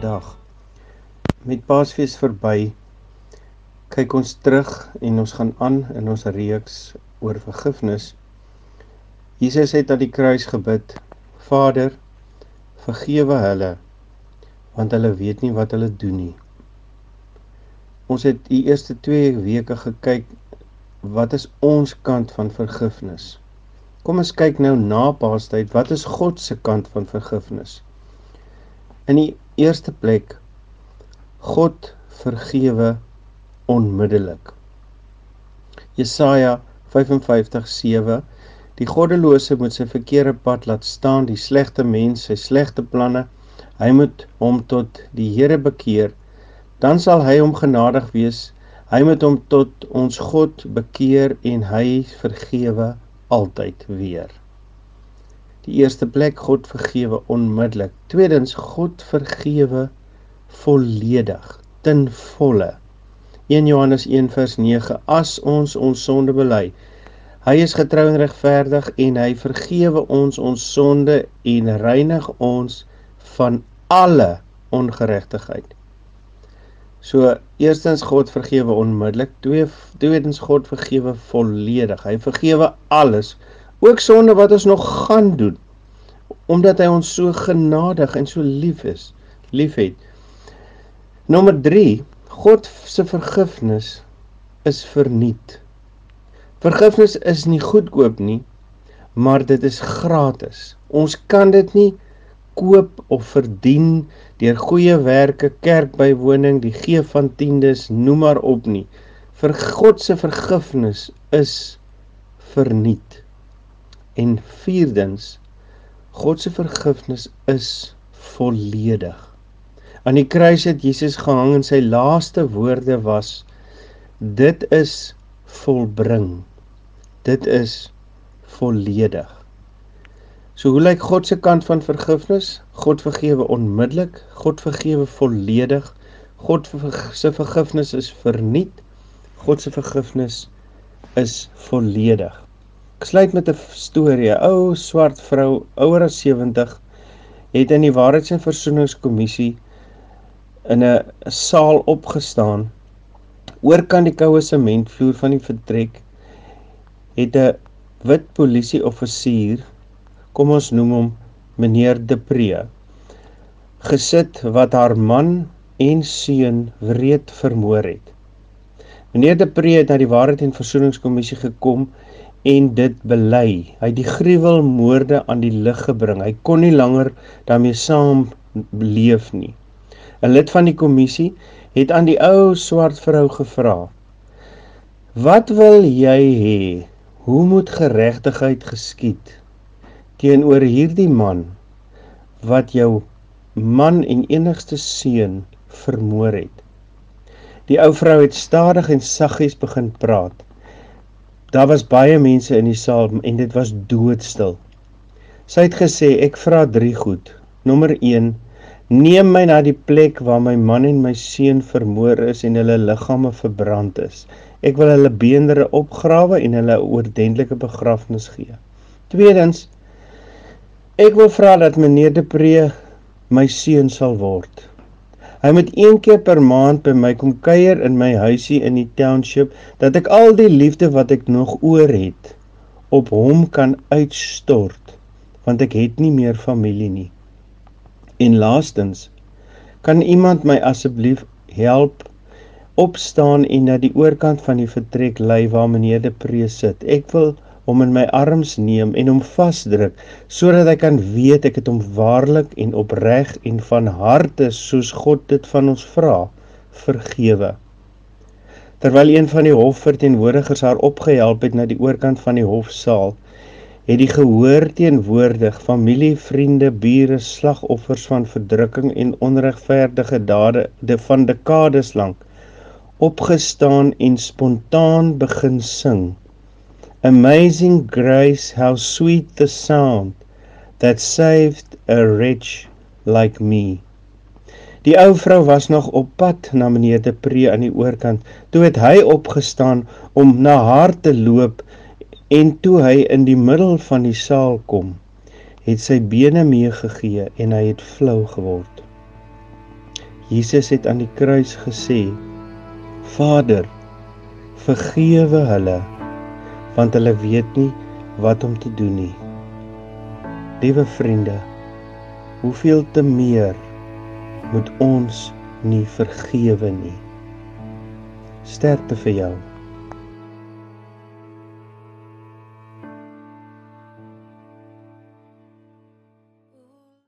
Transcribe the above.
vandag. Met Paasfees verby, kyk ons terug en ons gaan aan in ons reeks oor vergifnis. Jesus het aan die kruis gebid, Vader, vergewe hulle, want hulle weet nie wat hulle doen nie. Ons het die eerste 2 weke gekyk, wat is ons kant van vergifnis? Kom ons kyk nou na Paastyd, wat is God se kant van vergifnis? In die eerste plek, God vergewe onmiddellik. Jesaja 55:7, die goddelose moet sy verkeerde pad laat staan, die slegte mens, sy slegte planne, hy moet hom tot die Here bekeer, dan sal hy hom genadig wees, hy moet hom tot ons God bekeer en hy vergewe altyd weer. Die eerste plek, God vergewe onmiddellik. Tweedens, God vergewe volledig, ten volle. 1 Johannes 1:9, as ons sonde bely, hy is getrou en regverdig en hy vergewe ons sonde en reinig ons van alle ongeregtigheid. So, eerstens God vergewe onmiddellik, tweedens God vergewe volledig, hy vergewe alles, ook sonde wat ons nog gaan doen, omdat hy ons so genadig en so lief het. Nommer 3, God se vergifnis is verniet. Vergifnis is nie goedkoop nie, maar dit is gratis. Ons kan dit nie koop of verdien deur goeie werke, kerkbywoning, die gee van tiendes, noem maar op nie. Vir God se vergifnis is verniet. En vierdens, God se vergifnis is volledig. Aan die kruis het Jesus gehang en sy laaste woorde was, dit is volbring. Dit is volledig. So hoe lyk God se kant van vergifnis? God vergewe onmiddellik, God vergewe volledig, God se vergifnis is verniet, God se vergifnis is volledig. Ek sluit met 'n storie. 'n Ou swart vrou, ouer as 70, het in die Waarheids- en Versoeningskommissie in 'n saal opgestaan. Oorkant die koue sementvloer van die vertrek het 'n wit polisieoffisier, kom ons noem hom meneer De Pre, gesit wat haar man en seun wreed vermoor het. Meneer De Pre het na die Waarheid- en Versoeningskommissie gekom en dit bely. Hy het die gruwelmoorde aan die lig gebring. Hy kon nie langer daarmee saam leef nie. 'n Lid van die kommissie het aan die ou swart vrou gevra, wat wil jy hê? Hoe moet geregtigheid geskied teenoor hierdie man wat jou man en enigste seun vermoor het? Die ou vrou het stadig en saggies begin praat. Daar was baie mense in die saal en dit was doodstil. Sy het gesê, ek vra 3 goed. Nommer 1, neem my na die plek waar my man en my seun vermoor is en hulle liggame verbrand is. Ek wil hulle beendere opgrawe en hulle 'n ordentlike begrafnis gee. Tweedens, ek wil vra dat meneer De Pre my seun sal word. Hy moet 1 keer per maand by my kom kuier in my huisie in die township, dat ek al die liefde wat ek nog oor het, op hom kan uitstort, want ek het nie meer familie nie. En laastens, kan iemand my asseblief help opstaan en na die oorkant van die vertrek lei waar meneer De Pre sit. Ek wil hom in my arms neem en hom vasdruk, sodat hy kan weet ek het hom waarlik en opreg en van harte, soos God dit van ons vra, vergewe. Terwyl een van die hofverteenwoordigers haar opgehelp het na die oorkant van die hofsaal, het die gehoor teenwoordig, familie, vriende, bure, slagoffers van verdrukking en onregverdige dade van dekades lank, opgestaan en spontaan begin sing. Amazing grace, how sweet the sound that saved a wretch like me. Die ou vrou was nog op pad na meneer De Pre aan die oorkant, toe het hy opgestaan om na haar te loop en toe hy in die middel van die saal kom, het sy bene meegegee en hy het flou geword. Jesus het aan die kruis gesê, Vader, vergewe hulle, want hulle weet nie wat om te doen nie. Liewe vriende, hoeveel te meer moet ons nie vergewe nie. Sterkte vir jou.